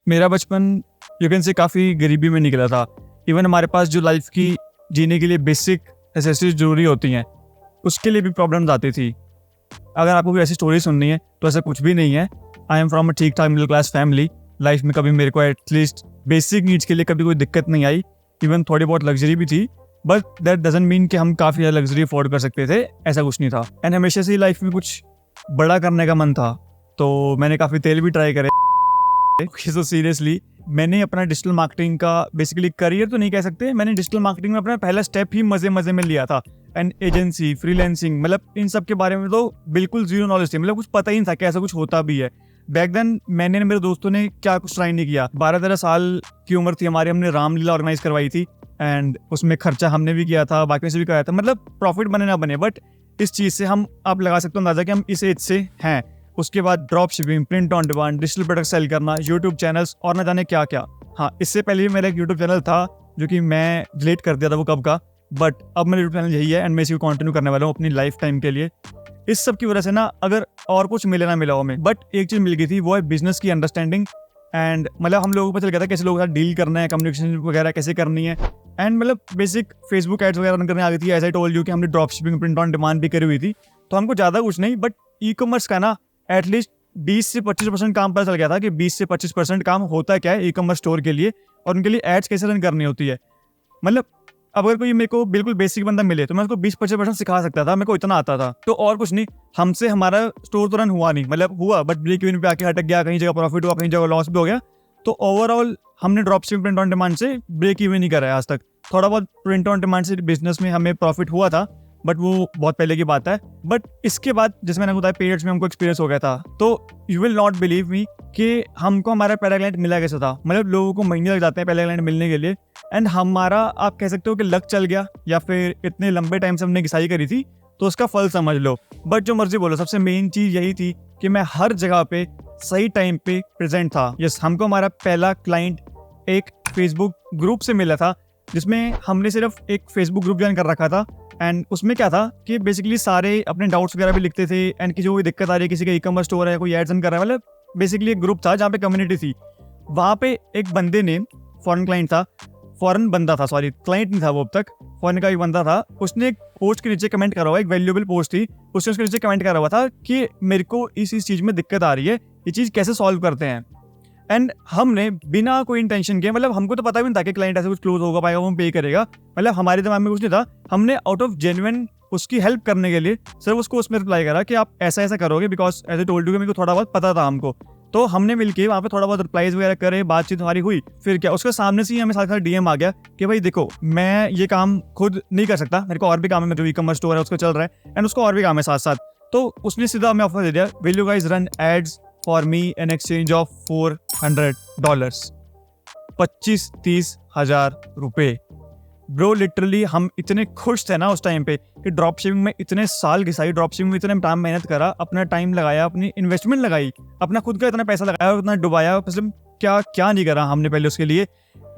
मेरा बचपन you can say काफ़ी गरीबी में निकला था। इवन हमारे पास जो लाइफ की जीने के लिए बेसिक नेसेसिटीज जरूरी होती हैं, उसके लिए भी प्रॉब्लम्स आती थी। अगर आपको कोई ऐसी स्टोरी सुननी है तो ऐसा कुछ भी नहीं है। आई एम फ्रॉम अ ठीक ठाक मिडिल क्लास फैमिली। लाइफ में कभी मेरे को एटलीस्ट बेसिक नीड्स के लिए कभी कोई दिक्कत नहीं आई। इवन थोड़ी बहुत लग्जरी भी थी, बट दैट डजंट मीन कि हम काफ़ी ज़्यादा लग्जरी अफोर्ड कर सकते थे, ऐसा कुछ नहीं था। एंड हमेशा से लाइफ में कुछ बड़ा करने का मन था, तो मैंने काफ़ी तेल भी ट्राई करे। सो सीरियसली मैंने अपना डिजिटल मार्केटिंग का बेसिकली करियर तो नहीं कह सकते, मैंने डिजिटल मार्केटिंग में अपना पहला स्टेप ही मजे में लिया था। एंड एजेंसी, फ्रीलांसिंग, मतलब इन सब के बारे में तो बिल्कुल जीरो नॉलेज थी, मतलब कुछ पता ही नहीं था कि ऐसा कुछ होता भी है। बैक देन मैंने मेरे दोस्तों ने क्या कुछ ट्राई नहीं किया। 12-13 साल की उम्र थी हमारी, हमने रामलीला ऑर्गेनाइज करवाई थी एंड उसमें खर्चा हमने भी किया था, बाकी से भी कराया था। मतलब प्रॉफिट बने ना बने, बट इस चीज़ से हम आप लगा सकते हो अंदाजा कि हम इस एज से हैं। उसके बाद drop shipping, print on demand, digital product sale करना, यूट्यूब चैनल्स और ना जाने क्या क्या। हाँ, इससे पहले भी मेरा एक यूट्यूब चैनल था जो कि मैं डिलीट कर दिया था वो कब का, बट अब मेरा यूट्यूब चैनल यही है एंड मैं इसी को कंटिन्यू करने वाला हूँ अपनी लाइफ टाइम के लिए। इस सब की वजह से ना अगर और कुछ मिले ना मिला हो हमें, बट एक चीज़ मिल गई थी, वो है बिजनेस की अंडरस्टैंडिंग। एंड मतलब हम लोगों को पता चल गया था कैसे लोगों के साथ डील करना है, कम्युनिकेशन वगैरह कैसे करनी है। एंड मतलब बेसिक फेसबुक एड्स वगैरह रन करने आ गई थी। एज आई टोल्ड यू कि हमने drop shipping, print on demand भी करी हुई थी, तो हमको ज़्यादा कुछ नहीं, बट ई कॉमर्स का ना एटलीस्ट 20 से 25% काम पता चल गया था कि 20 से 25% काम होता क्या है ई कॉमर्स स्टोर के लिए और उनके लिए एड्स कैसे रन करनी होती है। मतलब अब अगर कोई मेरे को बिल्कुल बेसिक बंदा मिले तो मैं उसको 20-25% सिखा सकता था, मेरे को इतना आता था। तो और कुछ नहीं, हमसे हमारा स्टोर तो रन हुआ नहीं, मतलब हुआ बट ब्रेक इवन पे आके अटक गया, कहीं जगह प्रॉफिट हुआ, कहीं जगह लॉस भी हो गया। तो ओवरऑल हमने drop shipping, print on demand से ब्रेक इवन नहीं करा है आज तक। थोड़ा बहुत प्रिंट ऑन डिमांड से बिजनेस में हमें प्रॉफिट हुआ था, बट वो बहुत पहले की बात है। बट इसके बाद जैसे मैंने बताया पीरियड्स में हमको एक्सपीरियंस हो गया था। तो you will not believe me कि हमको हमारा पहला क्लाइंट मिला कैसे था। मतलब लोगों को महीने लग जाते हैं पहला क्लाइंट मिलने के लिए, एंड हमारा आप कह सकते हो कि लक चल गया या फिर इतने लंबे टाइम से हमने घिसाई करी थी तो उसका फल समझ लो। बट जो मर्जी बोलो, सबसे मेन चीज यही थी कि मैं हर जगह पे सही टाइम पे प्रेजेंट था। यस, हमको हमारा पहला क्लाइंट एक फेसबुक ग्रुप से मिला था, जिसमें हमने सिर्फ एक फेसबुक ग्रुप ज्वाइन कर रखा था। एंड उसमें क्या था कि बेसिकली सारे अपने डाउट्स वगैरह भी लिखते थे, एंड की जो कोई दिक्कत आ रही है, किसी का ई कॉमर्स स्टोर है, कोई एड्स रन कर रहा है, मतलब बेसिकली एक ग्रुप था जहाँ पे कम्युनिटी थी। वहाँ पे एक बंदे ने, फॉरेन क्लाइंट था, फॉरेन बंदा था, सॉरी क्लाइंट नहीं था वो अब तक, फॉरेन का एक बंदा था। उसने एक पोस्ट के नीचे कमेंट करा हुआ, एक वैल्यूएबल पोस्ट थी, उसने उसके नीचे कमेंट करा हुआ था कि मेरे को इस चीज़ में दिक्कत आ रही है, ये चीज़ कैसे सॉल्व करते हैं। एंड हमने बिना कोई इंटेंशन के, मतलब हमको तो पता भी नहीं था कि क्लाइंट ऐसे कुछ क्लोज होगा पाएगा, वो पे करेगा, मतलब हमारे दिमाग में कुछ नहीं था। हमने आउट ऑफ जेन्युइन उसकी हेल्प करने के लिए सिर्फ उसको उसमें रिप्लाई करा कि आप ऐसा ऐसा करोगे, because as I told you, मेरे को थोड़ा बहुत पता था हमको। तो हमने मिलके वहाँ पे थोड़ा बहुत रिप्लाईज वगैरह करे, बातचीत हमारी हुई। फिर क्या, उसके सामने से ही हमें साथ डीएम आ गया कि भाई देखो, मैं ये काम खुद नहीं कर सकता, मेरे को और भी काम है, मेरे जो ई कॉमर्स स्टोर है उसको चल रहा है एंड उसको और भी काम है साथ साथ। तो उसने सीधा हमें ऑफर दे दिया, will you guys run ads for me in exchange of $400, 25-30 हज़ार रुपए। ब्रो लिटरली हम इतने खुश थे ना उस टाइम पे कि ड्रॉप शिपिंग में इतने साल घिसाई, ड्रॉप शिपिंग में इतने टाइम मेहनत करा, अपना टाइम लगाया, अपनी इन्वेस्टमेंट लगाई, अपना खुद का इतना पैसा लगाया और इतना डुबाया, मतलब क्या क्या नहीं करा हमने पहले उसके लिए।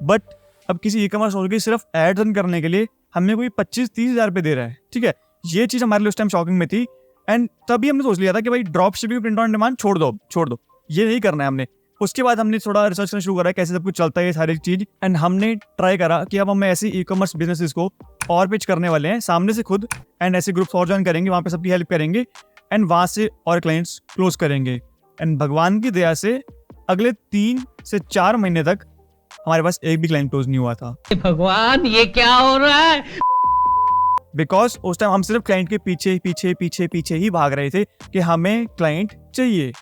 बट अब किसी ई कॉमर्स स्टोर की सिर्फ एड रन करने के लिए हमें कोई 25-30 हज़ार रुपये दे रहा है, ठीक है। ये चीज़ हमारे लिए उस टाइम शॉकिंग में थी। एंड तभी हमने सोच लिया था कि भाई drop shipping, print on demand छोड़ दो, ये नहीं करना है हमने। उसके बाद हमने थोड़ा रिसर्च करना शुरू करा कैसे सब कुछ चलता है ये सारी चीज, एंड हमने ट्राई करा कि अब हम ऐसे ई कॉमर्स बिजनेसेस को और पिच करने वाले हैं सामने से खुद, एंड ऐसे ग्रुप्स और ज्वाइन करेंगे, वहाँ पे सबकी हेल्प करेंगे एंड वहाँ से और क्लाइंट्स क्लोज करेंगे। एंड भगवान की दया से अगले 3 से 4 महीने तक हमारे पास एक भी क्लाइंट क्लोज नहीं हुआ था। भगवान ये क्या हो रहा है? बिकॉज उस टाइम हम सिर्फ क्लाइंट के पीछे ही भाग रहे थे कि हमें क्लाइंट चाहिए,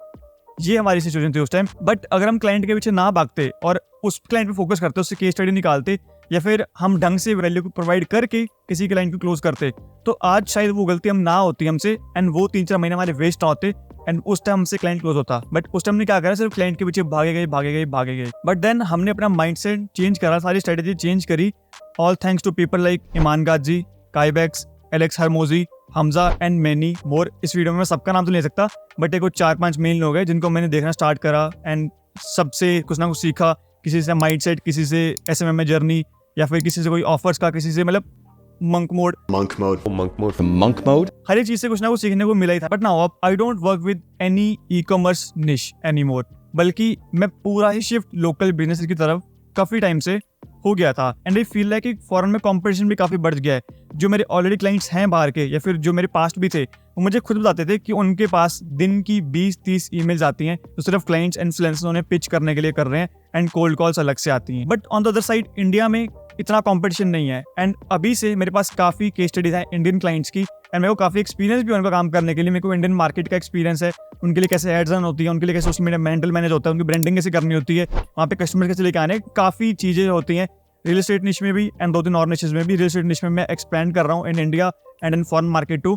ये हमारी सिचुएशन थी उस टाइम। बट अगर हम क्लाइंट के पीछे ना भागते और उस क्लाइंट पे फोकस करते, उससे केस स्टडी निकालते, या फिर हम ढंग से वैल्यू को प्रोवाइड करके किसी क्लाइंट को क्लोज करते, तो आज शायद वो गलती हम ना होती हमसे, एंड वो 3-4 महीने हमारे वेस्ट ना होते, एंड उस टाइम हमसे क्लाइंट क्लोज होता। बट उस टाइम ने क्या करा, सिर्फ क्लाइंट के पीछे भागे गए। बट देन हमने अपना माइंडसेट चेंज करा, सारी स्ट्रेटेजी चेंज करी, all thanks to people like Iman Gadzhi, काइबेक्स, Alex Hormozi, Hamza and many more. इस वीडियो में मैं सबका नाम तो नहीं सकता, बट एक 4-5 मेन लोग हैं जिनको मैंने देखना स्टार्ट करा एंड सबसे कुछ ना कुछ सीखा। किसी से माइंडसेट, किसी से एसएमएम जर्नी, या फिर किसी से कोई ऑफर्स का, किसी से मतलब मंक मोड, हर एक चीज से कुछ ना कुछ सीखने को मिला ही था। But now I don't work with any e commerce निश एनी मोर। बल्कि मैं पूरा ही शिफ्ट लोकल बिजनेस की तरफ काफ़ी टाइम से हो गया था। एंड आई फील लाइक कि फॉरेन में कंपटीशन भी काफ़ी बढ़ गया है। जो मेरे ऑलरेडी क्लाइंट्स हैं बाहर के या फिर जो मेरे पास्ट भी थे, वो मुझे खुद बताते थे कि उनके पास दिन की 20-30 ईमेल्स आती हैं तो सिर्फ क्लाइंट्स इन्फ्लुएंसर्स उन्हें पिच करने के लिए कर रहे हैं एंड कोल्ड कॉल्स अलग से आती हैं। But on the other side India में इतना कंपटीशन नहीं है एंड अभी से मेरे पास काफ़ी केस स्टडीज हैं इंडियन क्लाइंट्स की एंड मेरे को काफ़ी एक्सपीरियंस भी है उनका काम करने के लिए। मेरे को इंडियन मार्केट का एक्सपीरियंस है, उनके लिए कैसे एड्स रन होती है, उनके लिए कैसे सोशल मीडिया मेंटल मैनेज होता है, उनकी ब्रांडिंग कैसे करनी होती है, वहाँ पे कस्टमर कैसे लेके आने, काफ़ी चीज़ें होती हैं रियल एस्टेट निश में भी एंड 2-3 और निशेस में भी। रियल एस्टेट निश में मैं एक्सपैंड कर रहा हूँ in India and in foreign market too.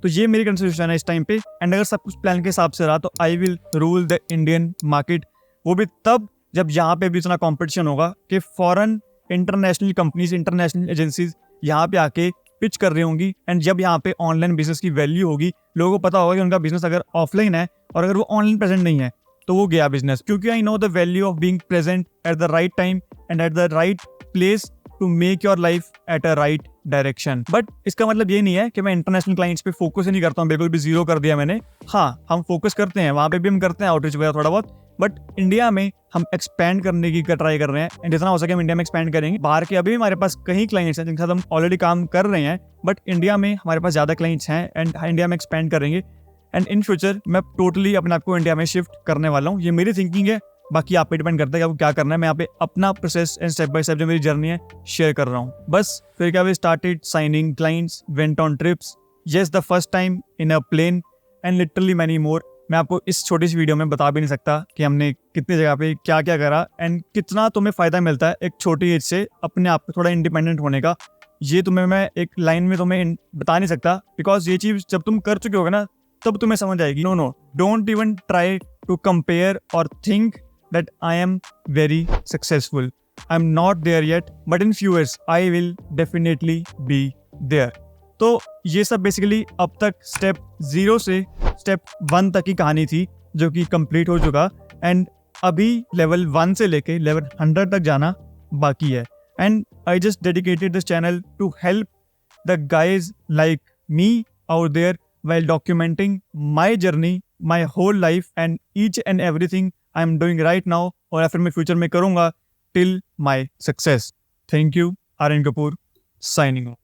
तो ये मेरी कंसिडरेशन है इस टाइम पे एंड अगर सब कुछ प्लान के हिसाब से रहा तो I will rule the Indian market, वो भी तब जब यहाँ पे भी इतना कॉम्पिटिशन होगा कि foreign international companies, international agencies यहाँ पे आके पिच कर रही होंगी एंड जब यहाँ पे ऑनलाइन बिजनेस की वैल्यू होगी, लोगों को पता होगा कि उनका बिजनेस अगर ऑफलाइन है और अगर वो ऑनलाइन प्रेजेंट नहीं है तो वो गया बिजनेस। क्योंकि I know the value of being present at the right time and at the right place to make your life at a right direction. But इसका मतलब ये नहीं है कि मैं इंटरनेशनल क्लाइंट्स पे फोकस ही नहीं करता हूँ, बिल्कुल भी जीरो कर दिया मैंने। हाँ, हम फोकस करते हैं, वहाँ पे भी हम करते हैं आउटरीच वगैरह थोड़ा बहुत, बट इंडिया में हम एक्सपैंड करने की ट्राई कर रहे हैं एंड जितना हो सके हम इंडिया में एक्सपैंड करेंगे। बाहर के अभी भी हमारे पास कई क्लाइंट्स हैं जिनके साथ हम ऑलरेडी काम कर रहे हैं, बट इंडिया में हमारे पास ज़्यादा क्लाइंट्स हैं एंड इंडिया में एक्सपैंड करेंगे एंड इन फ्यूचर मैं टोटली अपने आप को इंडिया में शिफ्ट करने वाला हूँ। ये मेरी थिंकिंग है, बाकी आप पे डिपेंड करता है कि आपको क्या करना है। मैं यहाँ पे अपना process and step by step जो मेरी जर्नी है शेयर कर रहा हूँ। बस फिर क्या, we started signing clients, went on trips, yes the first time in a plane and literally many more. मैं आपको इस छोटी सी वीडियो में बता भी नहीं सकता कि हमने कितनी जगह पे क्या क्या करा एंड कितना तुम्हें फ़ायदा मिलता है एक छोटी एज से अपने आप को थोड़ा इंडिपेंडेंट होने का। ये तुम्हें मैं एक लाइन में तुम्हें बता नहीं सकता, बिकॉज ये चीज़ जब तुम कर चुके होगे ना तब तुम्हें समझ आएगी। No, don't even try to compare और think that I am very successful. I'm not there yet, but in few years I will definitely be there. तो ये सब बेसिकली अब तक स्टेप 0 से स्टेप 1 तक की कहानी थी जो कि कंप्लीट हो चुका एंड अभी लेवल 1 से लेके लेवल 100 तक जाना बाकी है। And I just dedicated this channel to help the guys like me out there while documenting my journey, my whole life and each and everything I am doing right now और या फिर मैं future में करूँगा till my success. Thank you, Aryan Kapoor, signing off.